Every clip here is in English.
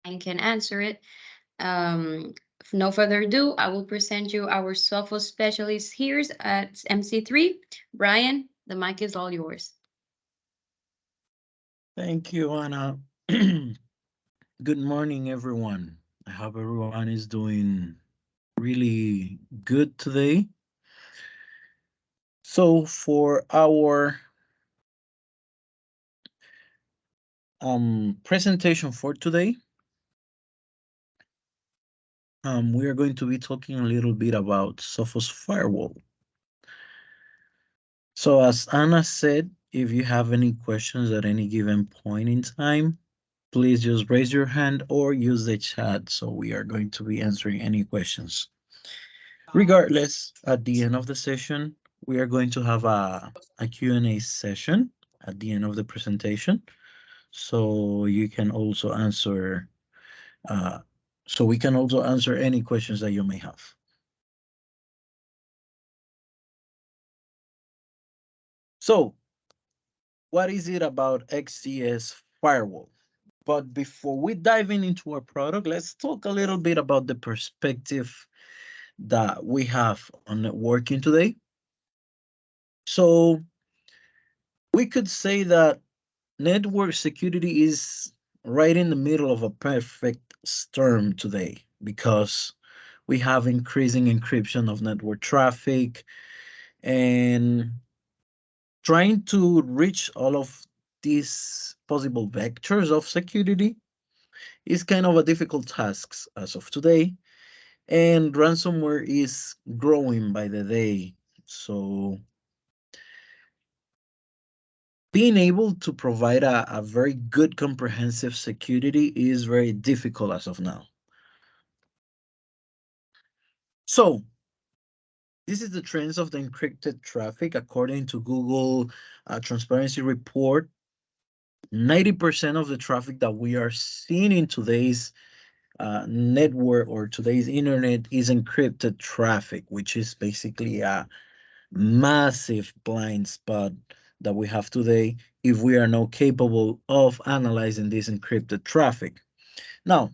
and can answer it. No further ado, I will present you our Sophos specialist here at MC3. Brian, the mic is all yours. Thank you, Anna. Good morning, everyone. I hope everyone is doing really good today. So, for our presentation for today, we are going to be talking a little bit about Sophos Firewall. So, as Anna said, if you have any questions at any given point in time, please just raise your hand or use the chat. So, we are going to be answering any questions. Regardless, at the end of the session, we are going to have a Q&A session at the end of the presentation. So you can also answer, uh, so we can also answer any questions that you may have. So what is it about XCS Firewall? But before we dive into our product, let's talk a little bit about the perspective that we have on networking today. So we could say that network security is right in the middle of a perfect storm today because we have increasing encryption of network traffic and trying to reach all of these possible vectors of security is kind of a difficult task as of today, and ransomware is growing by the day. So being able to provide a very good comprehensive security is very difficult as of now. So this is the trends of the encrypted traffic according to Google transparency report. 90% of the traffic that we are seeing in today's network or today's internet is encrypted traffic, which is basically a massive blind spot that we have today if we are not capable of analyzing this encrypted traffic. Now,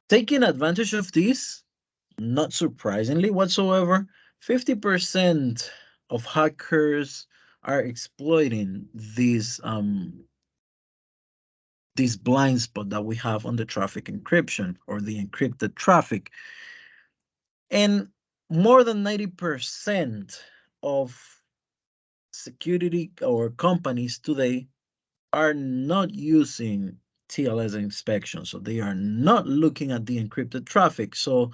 taking advantage of this, not surprisingly whatsoever, 50% of hackers are exploiting this blind spot that we have on the traffic encryption or the encrypted traffic. And more than 90% of security or companies today are not using TLS inspection. So they are not looking at the encrypted traffic. So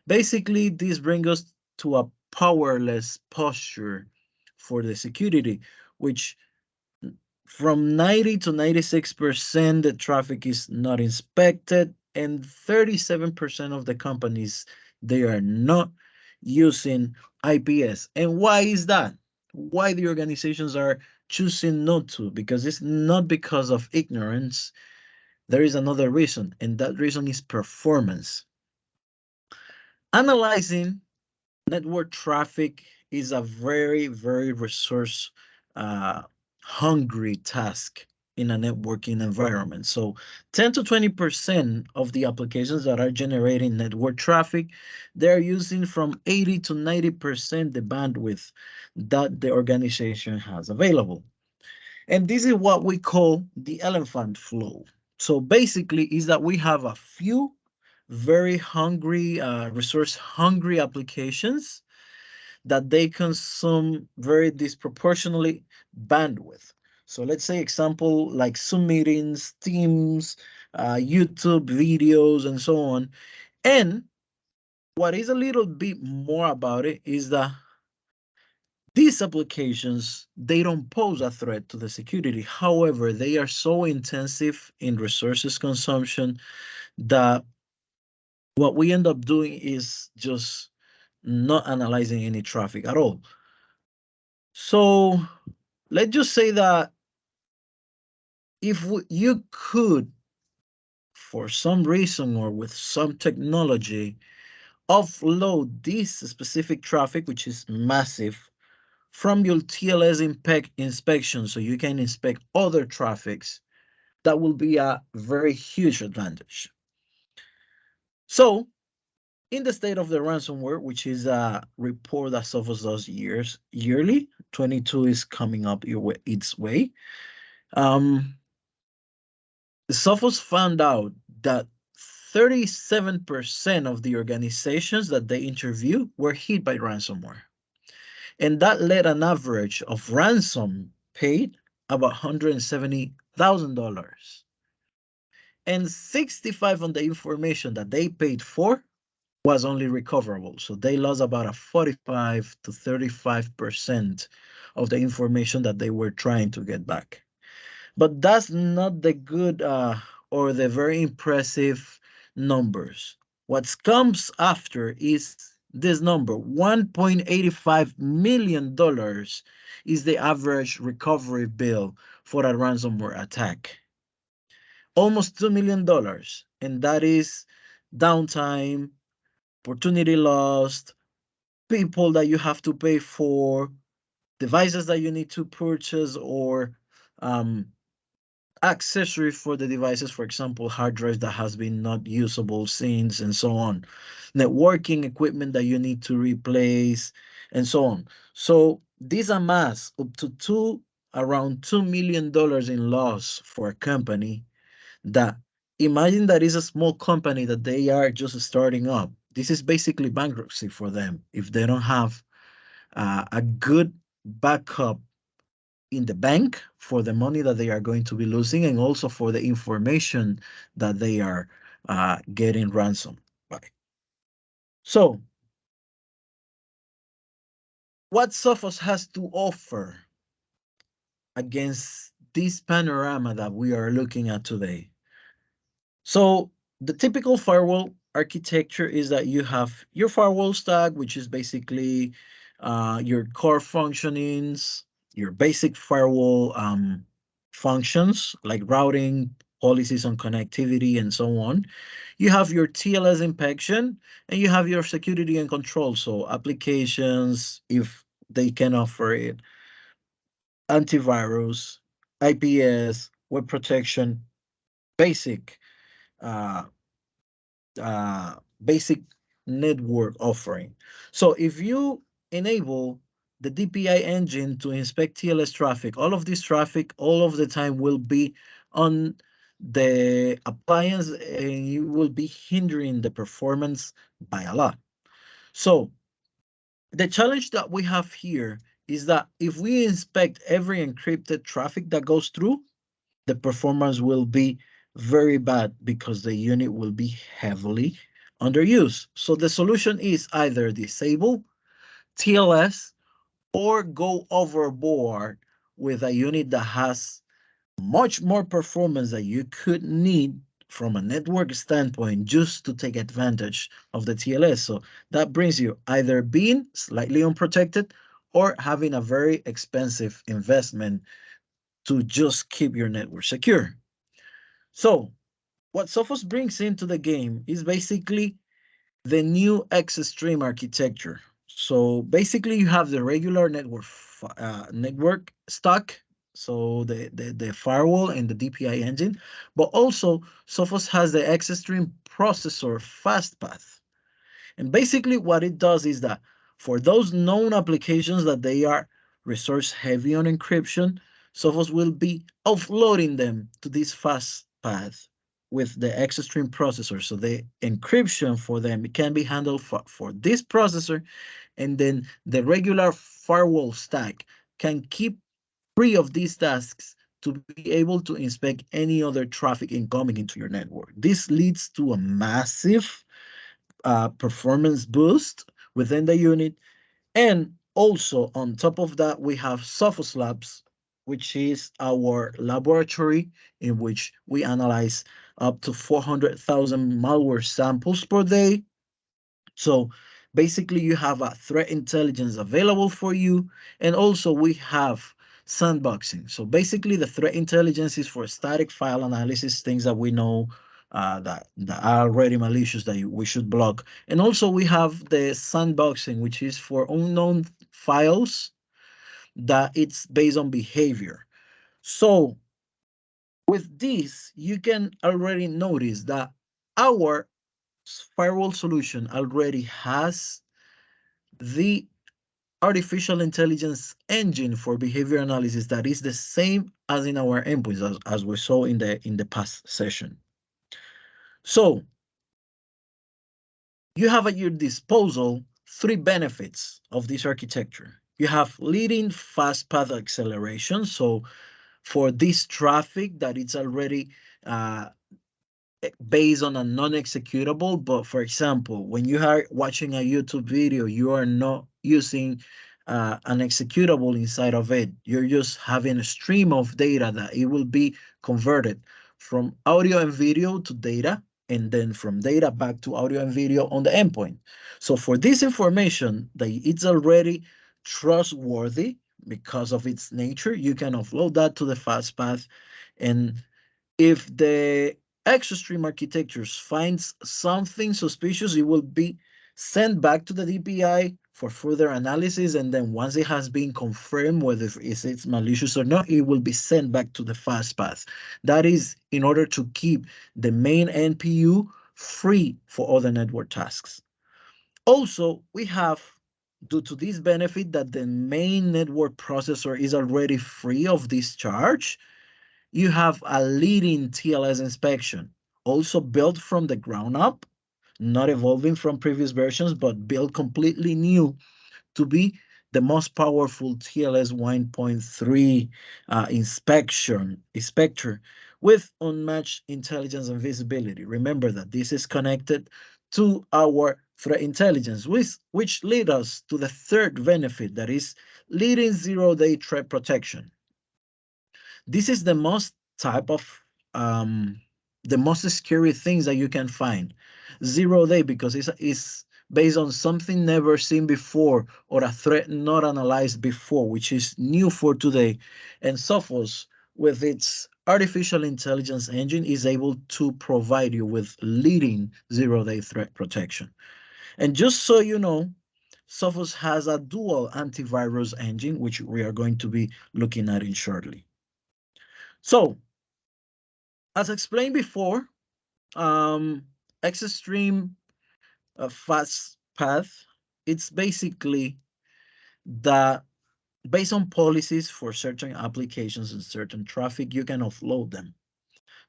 basically, this brings us to a powerless posture for the security, which from 90 to 96% the traffic is not inspected, and 37% of the companies they are not using IPS. And why is that? Why the organizations are choosing not to? Because it's not because of ignorance. There is another reason, and that reason is performance. Analyzing network traffic is a very, very resource uh, hungry task in a networking environment. So 10 to 20% of the applications that are generating network traffic, they're using from 80 to 90% the bandwidth that the organization has available. And this is what we call the elephant flow. So basically is that we have a few very hungry, resource hungry applications that they consume very disproportionately bandwidth. So let's say example like Zoom meetings, Teams, YouTube videos, and so on. And what is a little bit more about it is that these applications, they don't pose a threat to the security. However, they are so intensive in resources consumption that what we end up doing is just not analyzing any traffic at all. So let's just say that if you could, for some reason or with some technology, offload this specific traffic, which is massive, from your TLS inspection so you can inspect other traffics, That will be a very huge advantage. So, in the state of the ransomware, which is a report that Sophos does yearly, 22 is coming up its way. Um, Sophos found out that 37% of the organizations that they interviewed were hit by ransomware. And that led an average of ransom paid about $170,000. And 65 on the information that they paid for was only recoverable. So they lost about a 45 to 35% of the information that they were trying to get back. But that's not the good or the very impressive numbers. What comes after is this number $1.85 million is the average recovery bill for a ransomware attack. Almost $2 million. And that is downtime, opportunity lost, people that you have to pay for, devices that you need to purchase, or um, accessory for the devices, for example, hard drives that has been not usable since, and so on, networking equipment that you need to replace, and so on. So these amass up to around $2 million in loss for a company that, imagine that is a small company that they are just starting up. This is basically bankruptcy for them if they don't have a good backup in the bank for the money that they are going to be losing, and also for the information that they are getting ransom by. So, what Sophos has to offer against this panorama that we are looking at today? So the typical firewall architecture is that you have your firewall stack, which is basically your core functionings, your basic firewall functions like routing, policies on connectivity, and so on. You have your TLS inspection, and you have your security and control. So applications, if they can offer it, antivirus, IPS, web protection, basic uh, basic network offering. So if you enable the DPI engine to inspect TLS traffic, all of this traffic all of the time will be on the appliance, and you will be hindering the performance by a lot. So the challenge that we have here is that if we inspect every encrypted traffic that goes through, the performance will be very bad because the unit will be heavily underused. So the solution is either disable TLS or go overboard with a unit that has much more performance that you could need from a network standpoint just to take advantage of the TLS. So that brings you either being slightly unprotected or having a very expensive investment to just keep your network secure. So, what Sophos brings into the game is basically the new X Stream architecture. So basically, you have the regular network stack, so the firewall and the DPI engine, but also Sophos has the X Stream processor fastpath. And basically, what it does is that for those known applications that they are resource heavy on encryption, Sophos will be offloading them to this fast path with the Exostream processor. So the encryption for them can be handled for this processor, and then the regular firewall stack can keep free of these tasks to be able to inspect any other traffic incoming into your network. This leads to a massive performance boost within the unit. And also on top of that, we have Sophos Labs, which is our laboratory in which we analyze up to 400,000 malware samples per day. So basically, you have a threat intelligence available for you. And also, we have sandboxing. So basically, the threat intelligence is for static file analysis, things that we know that are already malicious that we should block. And also, we have the sandboxing, which is for unknown files that it's based on behavior. So With this, you can already notice that our firewall solution already has the artificial intelligence engine for behavior analysis that is the same as in our endpoints, as we saw in the past session. So you have at your disposal three benefits of this architecture. You have leading fast path acceleration. So for this traffic that it's already uh, based on a non-executable, but for example, when you are watching a YouTube video, you are not using an executable inside of it. You're just having a stream of data that it will be converted from audio and video to data, and then from data back to audio and video on the endpoint. So for this information that it's already trustworthy because of its nature, you can offload that to the fast path. And if the exostream architectures finds something suspicious, it will be sent back to the DPI for further analysis. And then once it has been confirmed whether it's malicious or not, it will be sent back to the fast path. That is in order to keep the main NPU free for other network tasks. Also, we have, due to this benefit that the main network processor is already free of this charge, you have a leading TLS inspection, also built from the ground up, not evolving from previous versions, but built completely new to be the most powerful TLS 1.3 inspector with unmatched intelligence and visibility. Remember that this is connected to our threat intelligence, which lead us to the third benefit, that is leading zero-day threat protection. This is the most type of um the most scary things that you can find. 0 day, because it's based on something never seen before or a threat not analyzed before, which is new for today. And Sophos, with its artificial intelligence engine, is able to provide you with leading 0 day threat protection. And just so you know, Sophos has a dual antivirus engine, which we are going to be looking at in shortly. So, as explained before, extreme fast path, it's basically the based on policies for certain applications and certain traffic, you can offload them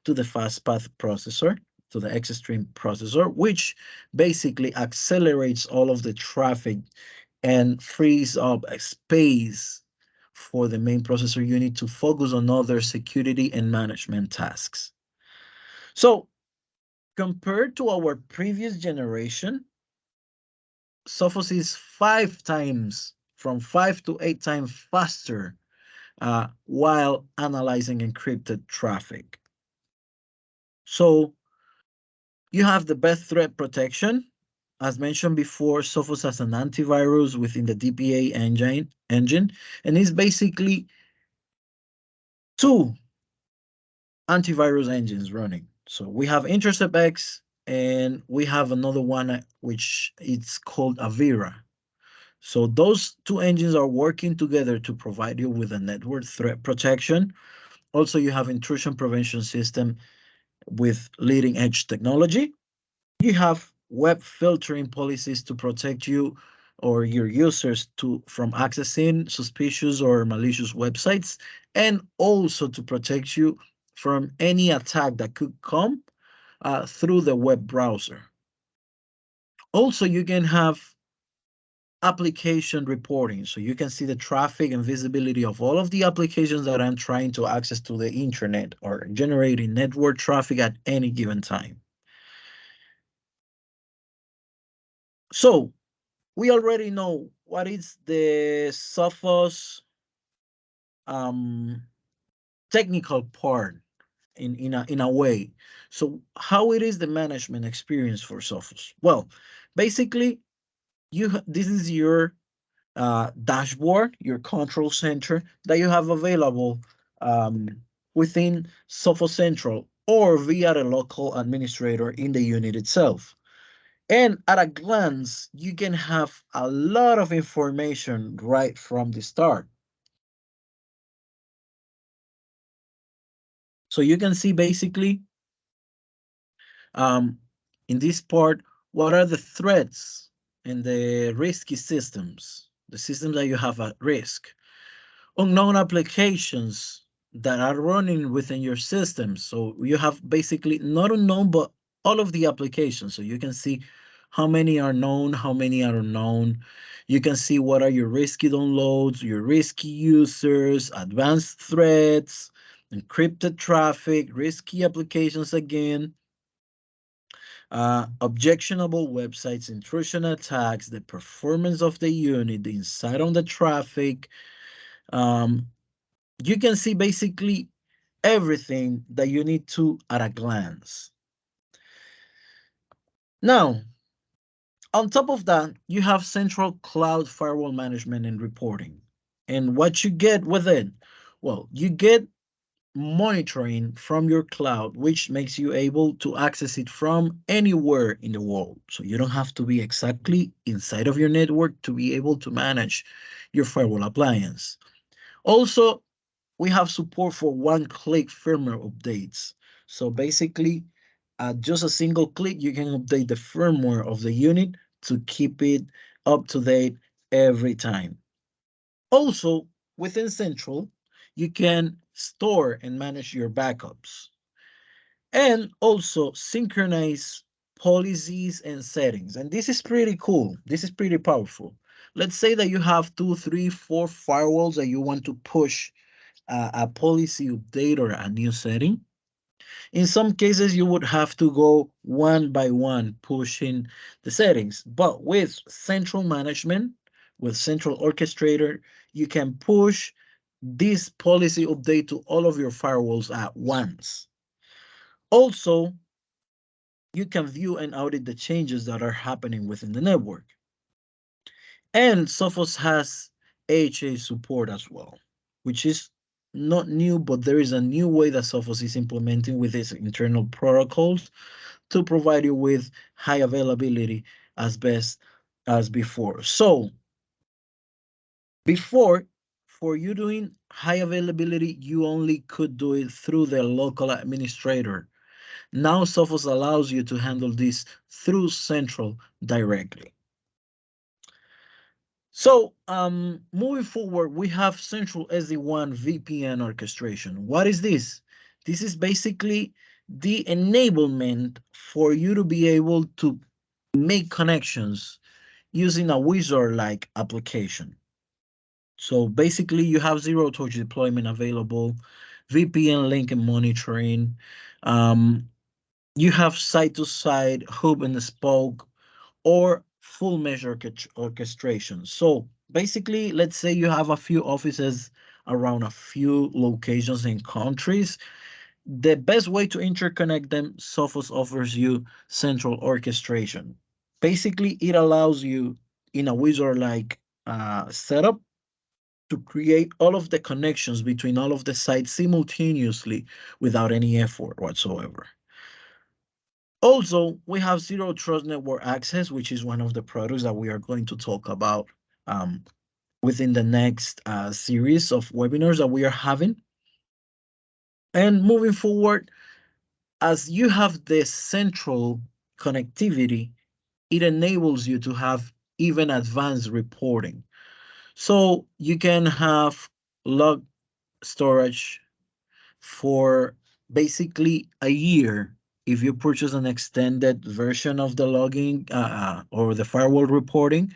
to the fast path processor, to the extreme processor, which basically accelerates all of the traffic and frees up space for the main processor unit to focus on other security and management tasks. So compared to our previous generation, Sophos is 5 times, from 5 to 8 times faster while analyzing encrypted traffic. So you have the best threat protection. As mentioned before, Sophos has an antivirus within the DPA engine, and it's basically two antivirus engines running. So we have Intercept X, and we have another one which it's called Avira. So those two engines are working together to provide you with a network threat protection. Also, you have intrusion prevention system with leading edge technology. You have web filtering policies to protect you or your users from accessing suspicious or malicious websites, and also to protect you from any attack that could come through the web browser. Also, you can have application reporting, so you can see the traffic and visibility of all of the applications that I'm trying to access to the internet or generating network traffic at any given time. So we already know what is the Sophos um, technical part in a way. So how it is the management experience for Sophos? Well, basically, this is your dashboard, your control center that you have available um, within Sophos Central or via the local administrator in the unit itself. And at a glance, you can have a lot of information right from the start. So you can see basically um, in this part, what are the threats and the risky systems, the systems that you have at risk, unknown applications that are running within your system. So you have basically not unknown, but all of the applications. So you can see how many are known, how many are unknown. You can see what are your risky downloads, your risky users, advanced threats, encrypted traffic, risky applications again, objectionable websites, intrusion attacks, the performance of the unit, the insight on the traffic. Um, you can see basically everything that you need to at a glance. Now, on top of that, you have central cloud firewall management and reporting. And what you get with it, well, you get monitoring from your cloud, which makes you able to access it from anywhere in the world. So you don't have to be exactly inside of your network to be able to manage your firewall appliance. Also, we have support for one-click firmware updates. So basically, at just a single click, you can update the firmware of the unit to keep it up to date every time. Also, within Central, you can store and manage your backups and also synchronize policies and settings. And this is pretty cool. This is pretty powerful. Let's say that you have two, three, four firewalls that you want to push a policy update or a new setting. In some cases, you would have to go one by one pushing the settings, but with central management, with central orchestrator, you can push this policy update to all of your firewalls at once. Also, you can view and audit the changes that are happening within the network. And Sophos has AHA support as well, which is not new, but there is a new way that Sophos is implementing with its internal protocols to provide you with high availability as best as before. So before, for you doing high availability, you only could do it through the local administrator. Now Sophos allows you to handle this through Central directly. So moving forward, we have Central SD-WAN VPN orchestration. What is this? This is basically the enablement for you to be able to make connections using a wizard-like application. So basically, you have zero touch deployment available, VPN link and monitoring. Um, you have site-to-site, hub and spoke, or full mesh orchestration. So basically, let's say you have a few offices around a few locations in countries. The best way to interconnect them, Sophos offers you central orchestration. Basically, it allows you in a wizard-like setup to create all of the connections between all of the sites simultaneously without any effort whatsoever. Also, we have Zero Trust Network Access, which is one of the products that we are going to talk about um, within the next series of webinars that we are having. And moving forward, as you have the central connectivity, it enables you to have even advanced reporting. So you can have log storage for basically a year if you purchase an extended version of the logging or the firewall reporting.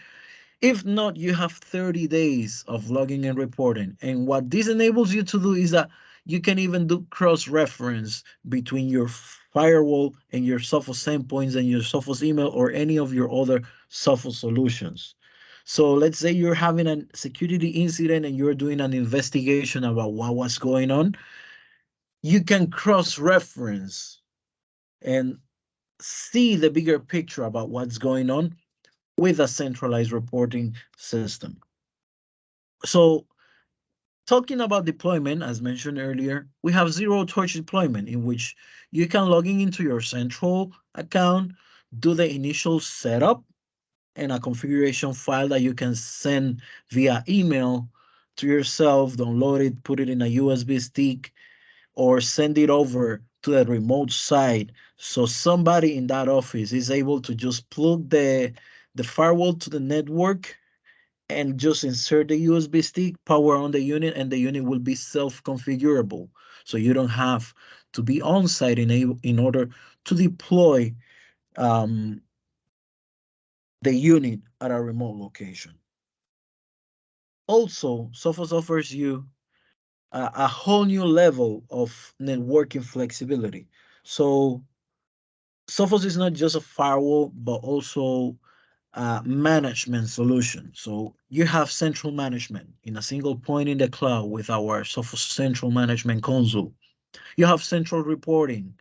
If not, you have 30 days of logging and reporting. And what this enables you to do is that you can even do cross-reference between your firewall and your Sophos endpoints and your Sophos email or any of your other Sophos solutions. So let's say you're having a security incident and you're doing an investigation about what was going on. You can cross-reference and see the bigger picture about what's going on with a centralized reporting system. So talking about deployment, as mentioned earlier, we have zero touch deployment in which you can log in into your central account, do the initial setup and a configuration file that you can send via email to yourself, download it, put it in a USB stick, or send it over to the remote site, so somebody in that office is able to just plug the firewall to the network and just insert the USB stick, power on the unit, and the unit will be self-configurable. So you don't have to be on site in order to deploy um, the unit at a remote location. Also, Sophos offers you a whole new level of networking flexibility. So Sophos is not just a firewall, but also management solution. So you have central management in a single point in the cloud with our Sophos Central Management Console. You have central reporting.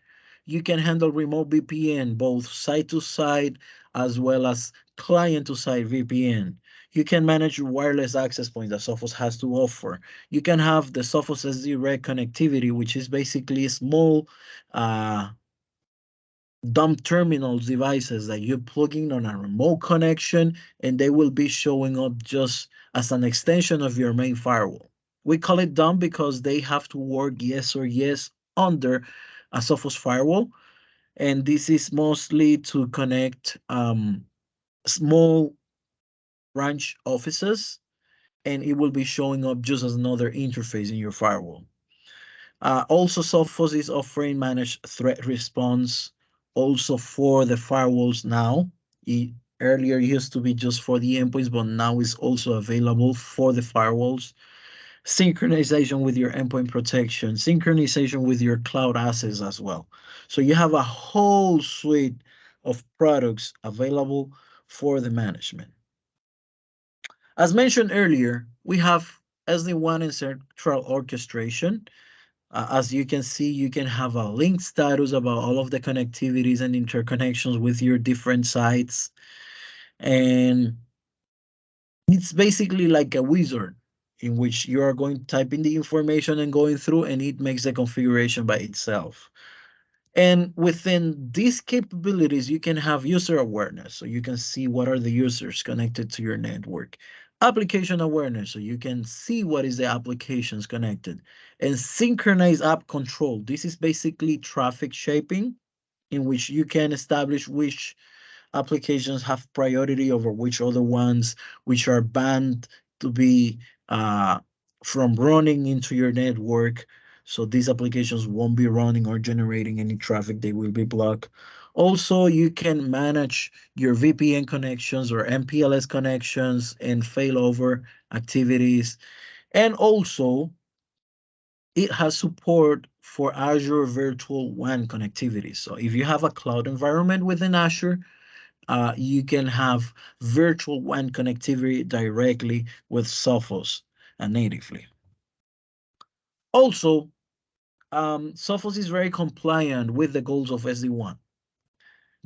You can handle remote VPN, both site to site as well as client to site VPN. You can manage wireless access points that Sophos has to offer. You can have the Sophos SD-REC connectivity, which is basically small uh, dumb terminals devices that you plug in on a remote connection, and they will be showing up just as an extension of your main firewall. We call it dumb because they have to work yes or yes under a Sophos firewall, and this is mostly to connect small branch offices, and it will be showing up just as another interface in your firewall. Also, Sophos is offering managed threat response also for the firewalls now. It earlier used to be just for the endpoints, but now it's also available for the firewalls. Synchronization with your endpoint protection, synchronization with your cloud assets as well. So you have a whole suite of products available for the management. As mentioned earlier, we have SD-WAN and central orchestration. As you can see, you can have a link status about all of the connectivities and interconnections with your different sites. And it's basically like a wizard in which you are going to type in the information and going through, and it makes the configuration by itself. And within these capabilities, you can have user awareness. So you can see what are the users connected to your network. Application awareness, so you can see what is the applications connected. And synchronized app control. This is basically traffic shaping in which you can establish which applications have priority over which other ones, which are banned to be uh, from running into your network. So these applications won't be running or generating any traffic, they will be blocked. Also, you can manage your VPN connections or MPLS connections and failover activities. And also, it has support for Azure Virtual WAN connectivity. So if you have a cloud environment within Azure, you can have virtual WAN connectivity directly with Sophos natively. Also, Sophos is very compliant with the goals of SD-WAN.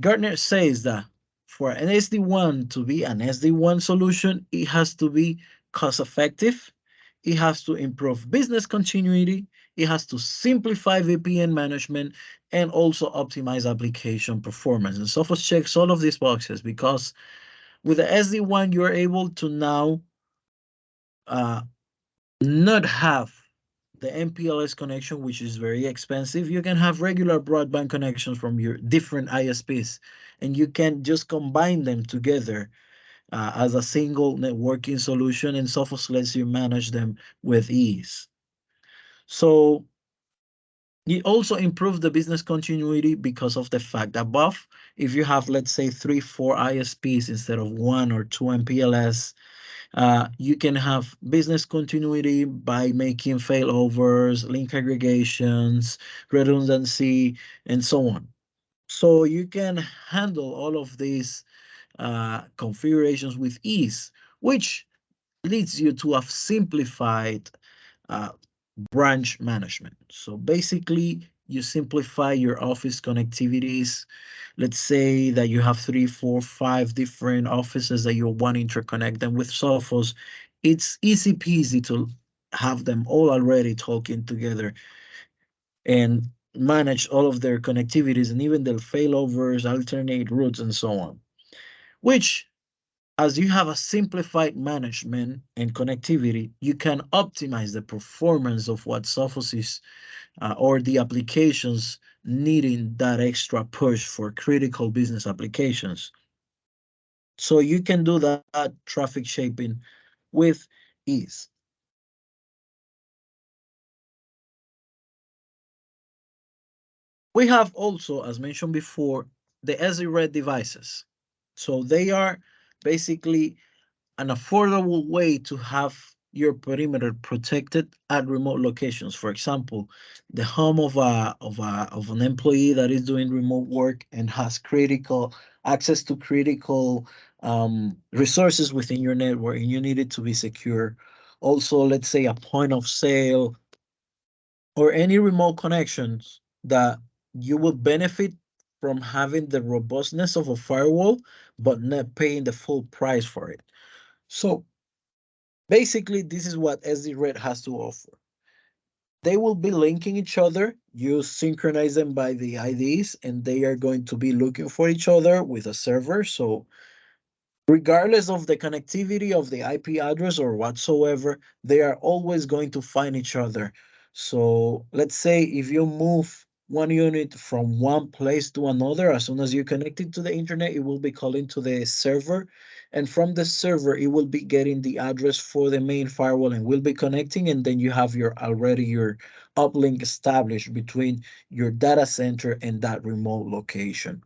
Gartner says that for an SD-WAN to be an SD-WAN solution, it has to be cost effective, it has to improve business continuity, it has to simplify VPN management, and also optimize application performance. And Sophos checks all of these boxes because with the SD-WAN, you're able to now uh, not have the MPLS connection, which is very expensive. You can have regular broadband connections from your different ISPs, and you can just combine them together as a single networking solution, and Sophos lets you manage them with ease. So it also improves the business continuity because of the fact that above, if you have, let's say, 3, 4 ISPs instead of 1 or 2 MPLS, you can have business continuity by making failovers, link aggregations, redundancy, and so on. So you can handle all of these configurations with ease, which leads you to a simplified uh, branch management. So basically, you simplify your office connectivities. Let's say that you have 3, 4, 5 different offices that you want to interconnect them with Sophos. It's easy peasy to have them all already talking together and manage all of their connectivities and even their failovers, alternate routes, and so on. Which As you have a simplified management and connectivity, you can optimize the performance of what Sophos is or the applications needing that extra push for critical business applications. So you can do that traffic shaping with ease. We have also, as mentioned before, the SE-RED devices. So they are basically an affordable way to have your perimeter protected at remote locations. For example, the home of an employee that is doing remote work and has critical access to critical resources within your network, and you need it to be secure. Also, let's say a point of sale or any remote connections that you will benefit from having the robustness of a firewall, but not paying the full price for it. So basically, this is what SD-RED has to offer. They will be linking each other. You synchronize them by the IDs, and they are going to be looking for each other with a server. So regardless of the connectivity of the IP address or whatsoever, they are always going to find each other. So let's say if you move one unit from one place to another, as soon as you connect it to the internet, it will be calling to the server. And from the server, it will be getting the address for the main firewall and will be connecting. And then you have your uplink established between your data center and that remote location.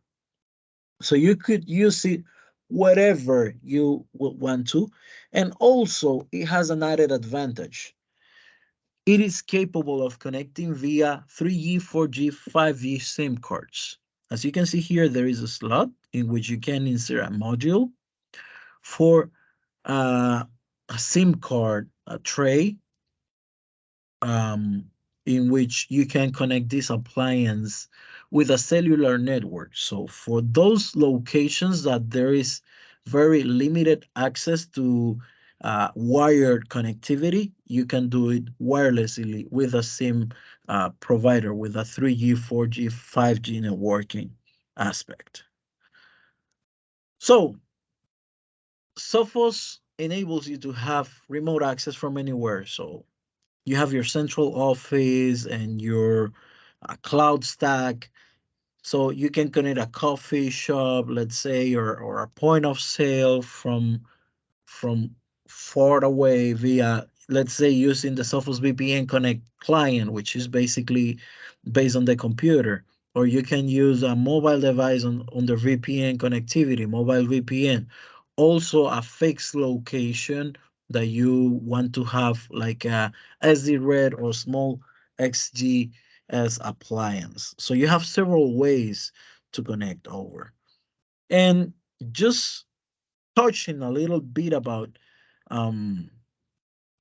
So you could use it whatever you would want to. And also, it has an added advantage. It is capable of connecting via 3G, 4G, 5G SIM cards. As you can see here, there is a slot in which you can insert a module for a SIM card, a tray, um, in which you can connect this appliance with a cellular network. So for those locations that there is very limited access to wired connectivity, you can do it wirelessly with a SIM provider with a 3G, 4G, 5G networking aspect. So Sophos enables you to have remote access from anywhere. So you have your central office and your cloud stack. So you can connect a coffee shop, let's say, or a point of sale from far away via, let's say, using the Sophos VPN Connect client, which is basically based on the computer. Or you can use a mobile device on the VPN connectivity, mobile VPN. Also, a fixed location that you want to have, like a SD-RED or small XGS appliance. So you have several ways to connect over. And just touching a little bit about um,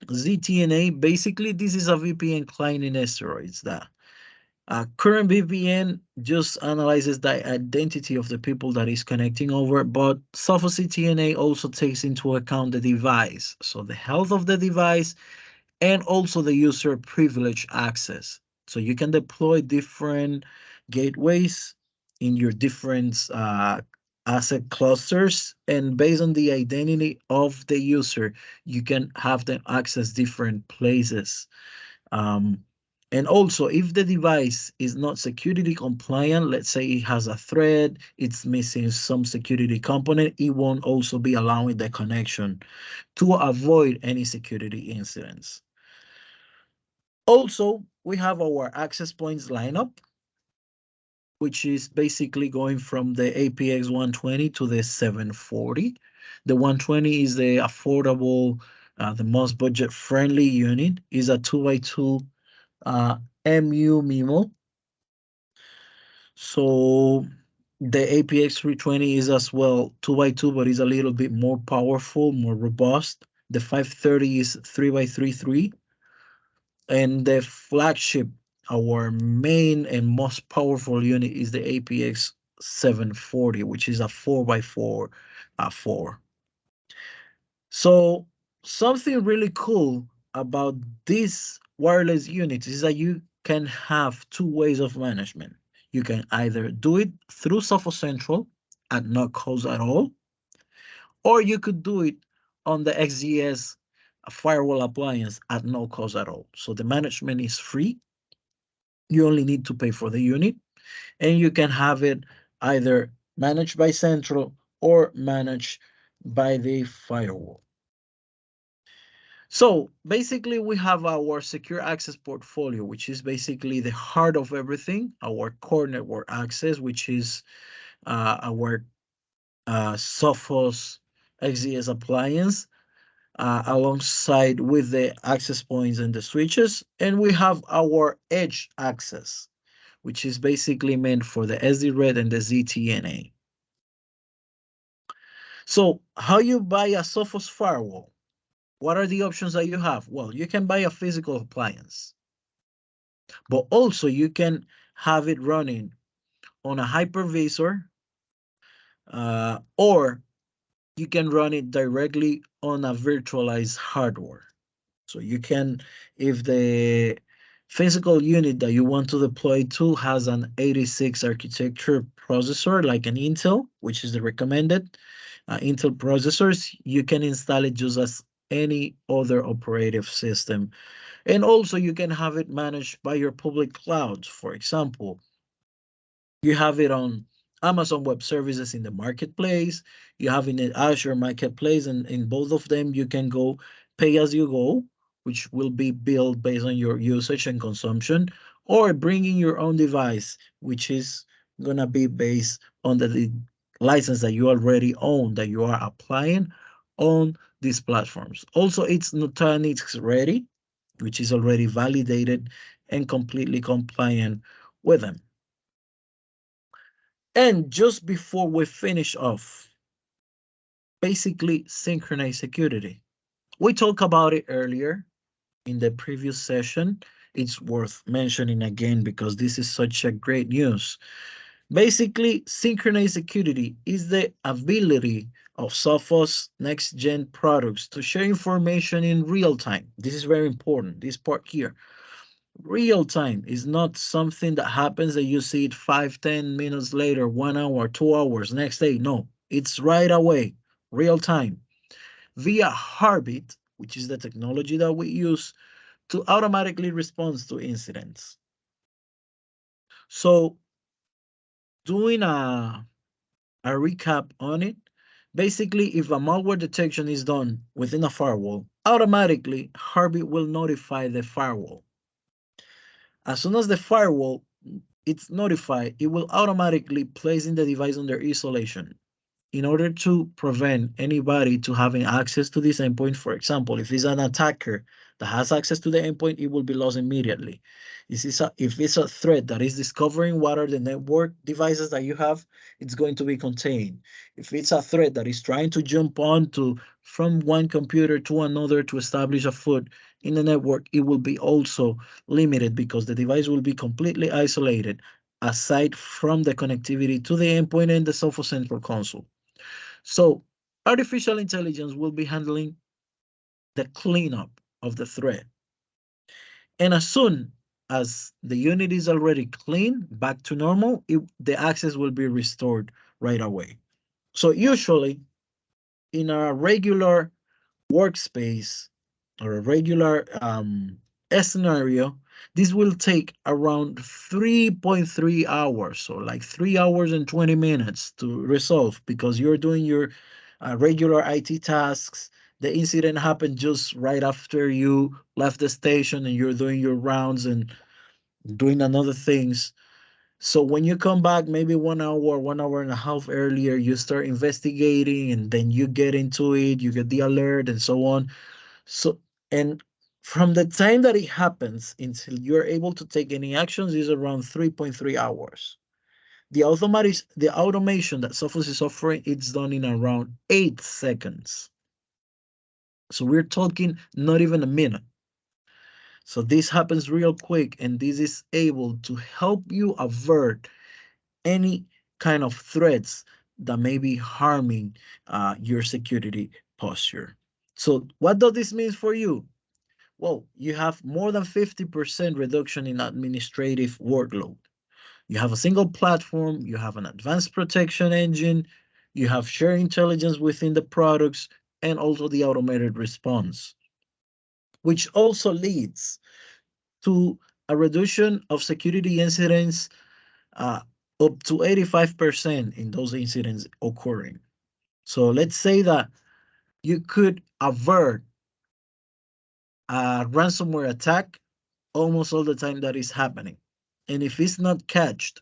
ZTNA. Basically, this is a VPN client in steroids. That current VPN just analyzes the identity of the people that is connecting over, but Sophos ZTNA also takes into account the device, so the health of the device and also the user privilege access. So you can deploy different gateways in your different asset clusters, and based on the identity of the user, you can have them access different places. Um, and also, if the device is not security compliant, let's say it has a thread, it's missing some security component, it won't also be allowing the connection to avoid any security incidents. Also, we have our access points lineup, which is basically going from the APX 120 to the 740. The 120 is the affordable, the most budget-friendly unit, is a 2x2 MU MIMO. So the APX 320 is as well 2x2, but is a little bit more powerful, more robust. The 530 is 3x3 and the flagship, our main and most powerful unit is the APX 740, which is a 4x4 4. So something really cool about these wireless units is that you can have two ways of management. You can either do it through Sophos Central at no cost at all, or you could do it on the XGS firewall appliance at no cost at all. So the management is free. You only need to pay for the unit, and you can have it either managed by Central or managed by the firewall. So basically, we have our secure access portfolio, which is basically the heart of everything, our core network access, which is our Sophos XDS appliance, alongside with the access points and the switches. And we have our edge access, which is basically meant for the SD-RED and the ZTNA. So how you buy a Sophos firewall? What are the options that you have? Well, you can buy a physical appliance, but also you can have it running on a hypervisor, or you can run it directly on a virtualized hardware. So you can, if the physical unit that you want to deploy to has an 86 architecture processor, like an Intel, which is the recommended Intel processors, you can install it just as any other operative system. And also you can have it managed by your public clouds. For example, you have it on Amazon Web Services in the marketplace. You have in the Azure Marketplace, and in both of them, you can go pay as you go, which will be billed based on your usage and consumption, or bringing your own device, which is gonna be based on the license that you already own that you are applying on these platforms. Also, it's Nutanix ready, which is already validated and completely compliant with them. And just before we finish off, basically synchronized security. We talked about it earlier in the previous session. It's worth mentioning again because this is such a great news. Basically, synchronized security is the ability of Sophos next gen products to share information in real time. This is very important, this part here. Real time is not something that happens that you see it 5, 10 minutes later, 1 hour, 2 hours, next day. No, it's right away, real time, via Heartbeat, which is the technology that we use to automatically respond to incidents. So, doing a recap on it, basically, if a malware detection is done within a firewall, automatically Heartbeat will notify the firewall. As soon as the firewall it's notified, it will automatically placing the device under isolation in order to prevent anybody to having access to this endpoint. For example, if it's an attacker that has access to the endpoint, it will be lost immediately. If it's a threat that is discovering what are the network devices that you have, it's going to be contained. If it's a threat that is trying to jump on to from one computer to another to establish a foot in the network, it will be also limited because the device will be completely isolated aside from the connectivity to the endpoint and the Sophos Central Console. So artificial intelligence will be handling the cleanup of the thread. And as soon as the unit is already clean, back to normal, the access will be restored right away. So usually in a regular workspace or a regular scenario, this will take around 3.3 hours, so like 3 hours and 20 minutes to resolve because you're doing your regular IT tasks. The incident happened just right after you left the station and you're doing your rounds and doing another things. So when you come back, maybe 1 hour, 1 hour and a half earlier, you start investigating and then you get into it, you get the alert and so on. So, and from the time that it happens until you're able to take any actions is around 3.3 hours. The automation that Sophos is offering, it's done in around 8 seconds. So we're talking not even a minute. So this happens real quick, and this is able to help you avert any kind of threats that may be harming your security posture. So what does this mean for you? Well, you have more than 50% reduction in administrative workload. You have a single platform, you have an advanced protection engine, You have shared intelligence within the products and also the automated response, which also leads to a reduction of security incidents uh, up to 85% in those incidents occurring. So let's say that you could avert a ransomware attack almost all the time that is happening. And if it's not catched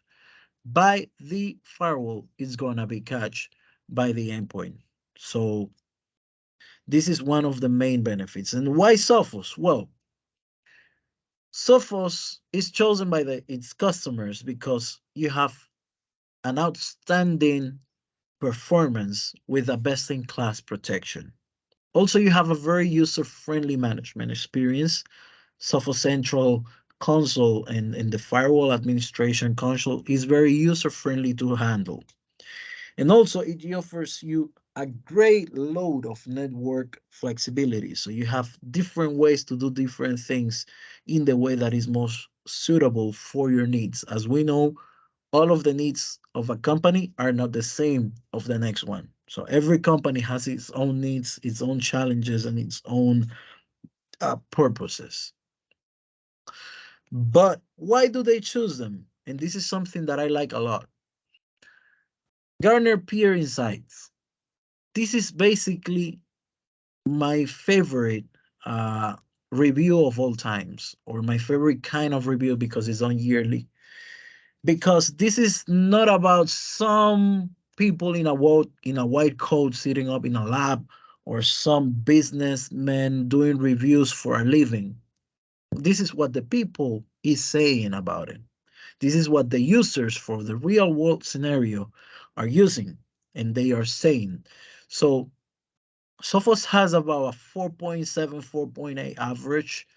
by the firewall, it's gonna be catched by the endpoint. So this is one of the main benefits. And why Sophos? Well, Sophos is chosen by its customers because you have an outstanding performance with a best-in-class protection. Also, you have a very user-friendly management experience. Sophos Central console and the firewall administration console is very user-friendly to handle. And also, it offers you a great load of network flexibility. So you have different ways to do different things in the way that is most suitable for your needs. As we know, all of the needs of a company are not the same of the next one. So every company has its own needs, its own challenges, and its own purposes. But why do they choose them? And this is something that I like a lot. Garner Peer Insights. This is basically my favorite uh, review of all times, or my favorite kind of review because it's on yearly. Because this is not about some people in a white coat sitting up in a lab or some businessman doing reviews for a living. This is what the people is saying about it. This is what the users for the real world scenario are using and they are saying. So Sophos has about a 4.7, 4.8 average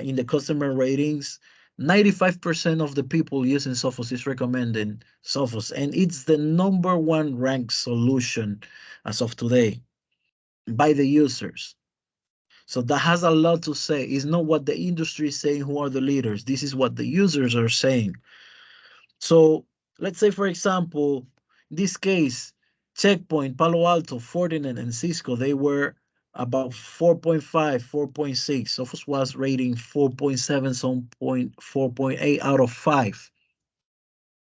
in the customer ratings. 95% of the people using Sophos is recommending Sophos, and it's the number one ranked solution as of today by the users. So that has a lot to say. It's not what the industry is saying who are the leaders. This is what the users are saying. So let's say, for example, in this case, Checkpoint, Palo Alto, Fortinet, and Cisco, they were about 4.5, 4.6. Sophos was rating 4.7, some point 4.8 out of 5.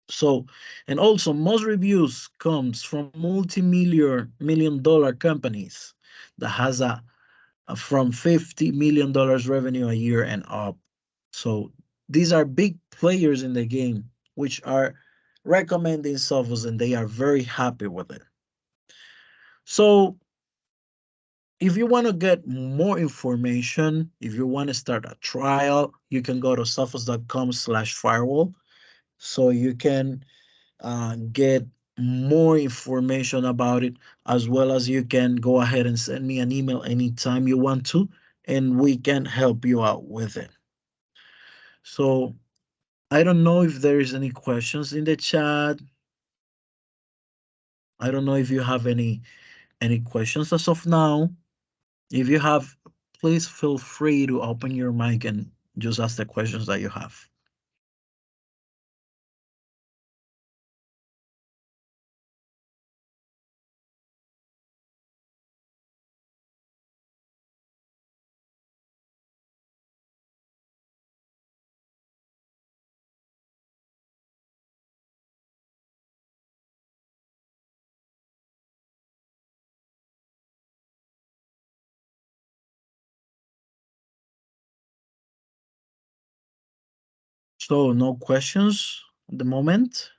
So, and also most reviews comes from multi-million dollar companies that has a from $50 million revenue a year and up. So these are big players in the game, which are recommending Sophos and they are very happy with it. So if you want to get more information, if you want to start a trial, you can go to sophos.com/firewall. So you can get more information about it, as well as you can go ahead and send me an email anytime you want to, and we can help you out with it. So I don't know if there is any questions in the chat. I don't know if you have any questions as of now. If you have, please feel free to open your mic and just ask the questions that you have. So no questions at the moment.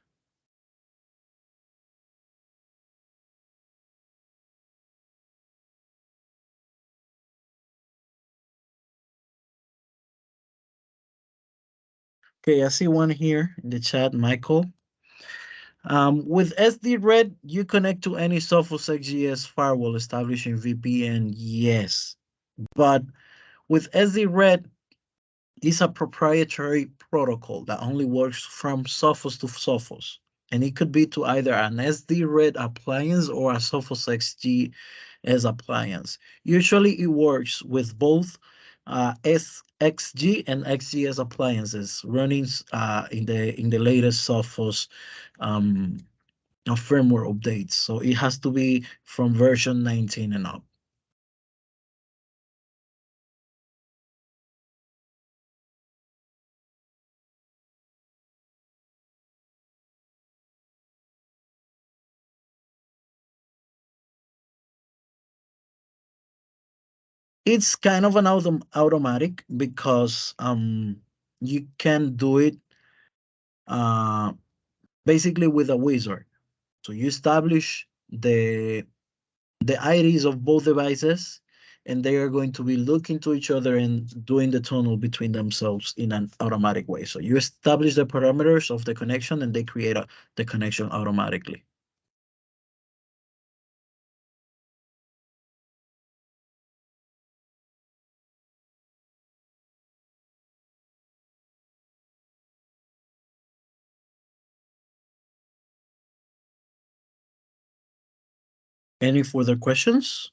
Okay, I see one here in the chat, Michael. With SD-RED, you connect to any Sophos XGS firewall establishing VPN, yes. But with SD-RED, it's a proprietary protocol that only works from Sophos to Sophos. And it could be to either an SD-RED appliance or a Sophos XGS appliance. Usually it works with both SXG and XGS appliances running in the latest Sophos um, of firmware updates. So it has to be from version 19 and up. It's kind of an automatic because you can do it uh, basically with a wizard. So you establish the IDs of both devices, and they are going to be looking to each other and doing the tunnel between themselves in an automatic way. So you establish the parameters of the connection, and they create the connection automatically. Any further questions?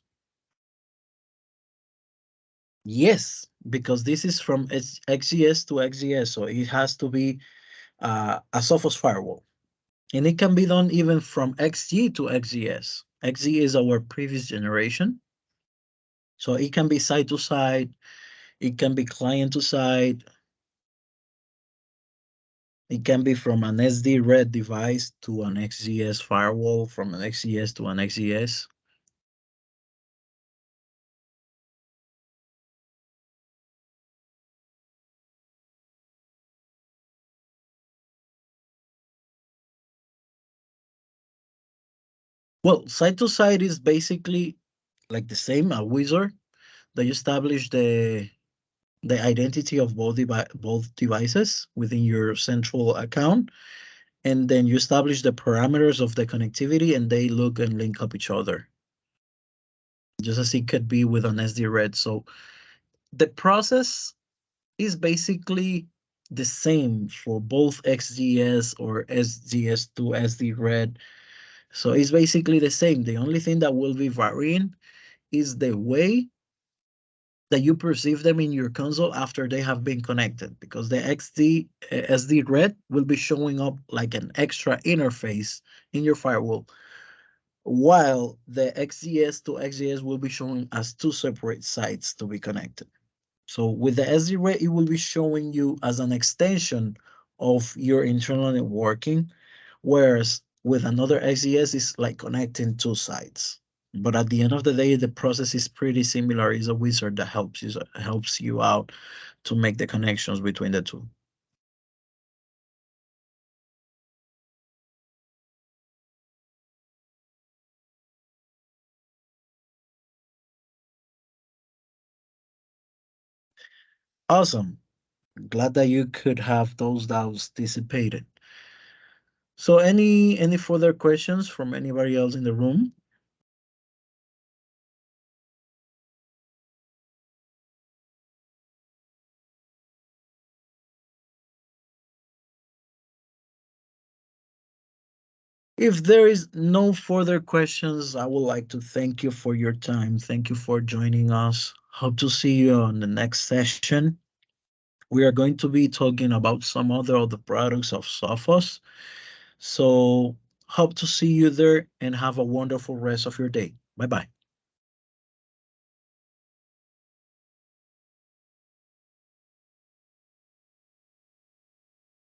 Yes, because this is from XGS to XGS, so it has to be a Sophos firewall. And it can be done even from XG to XGS. XG is our previous generation. So it can be side to side, it can be client to side, it can be from an SD red device to an XGS firewall, from an XGS to an XGS. Well, side to side is basically like the same, a wizard that you establish the identity of both devices within your central account, and then you establish the parameters of the connectivity, and they look and link up each other, just as it could be with an SD red. So the process is basically the same for both XGS or SGS to SD red. So it's basically the same. The only thing that will be varying is the way that you perceive them in your console after they have been connected, because the SD red will be showing up like an extra interface in your firewall, while the XGS to XGS will be showing as two separate sites to be connected. So with the SD red, it will be showing you as an extension of your internal networking, whereas with another XGS, it's like connecting two sites. But at the end of the day, the process is pretty similar. It's a wizard that helps you out to make the connections between the two. Awesome. Glad that you could have those doubts dissipated. So any further questions from anybody else in the room? If there is no further questions, I would like to thank you for your time. Thank you for joining us. Hope to see you on the next session. We are going to be talking about some other of the products of Sophos. So hope to see you there and have a wonderful rest of your day. Bye bye.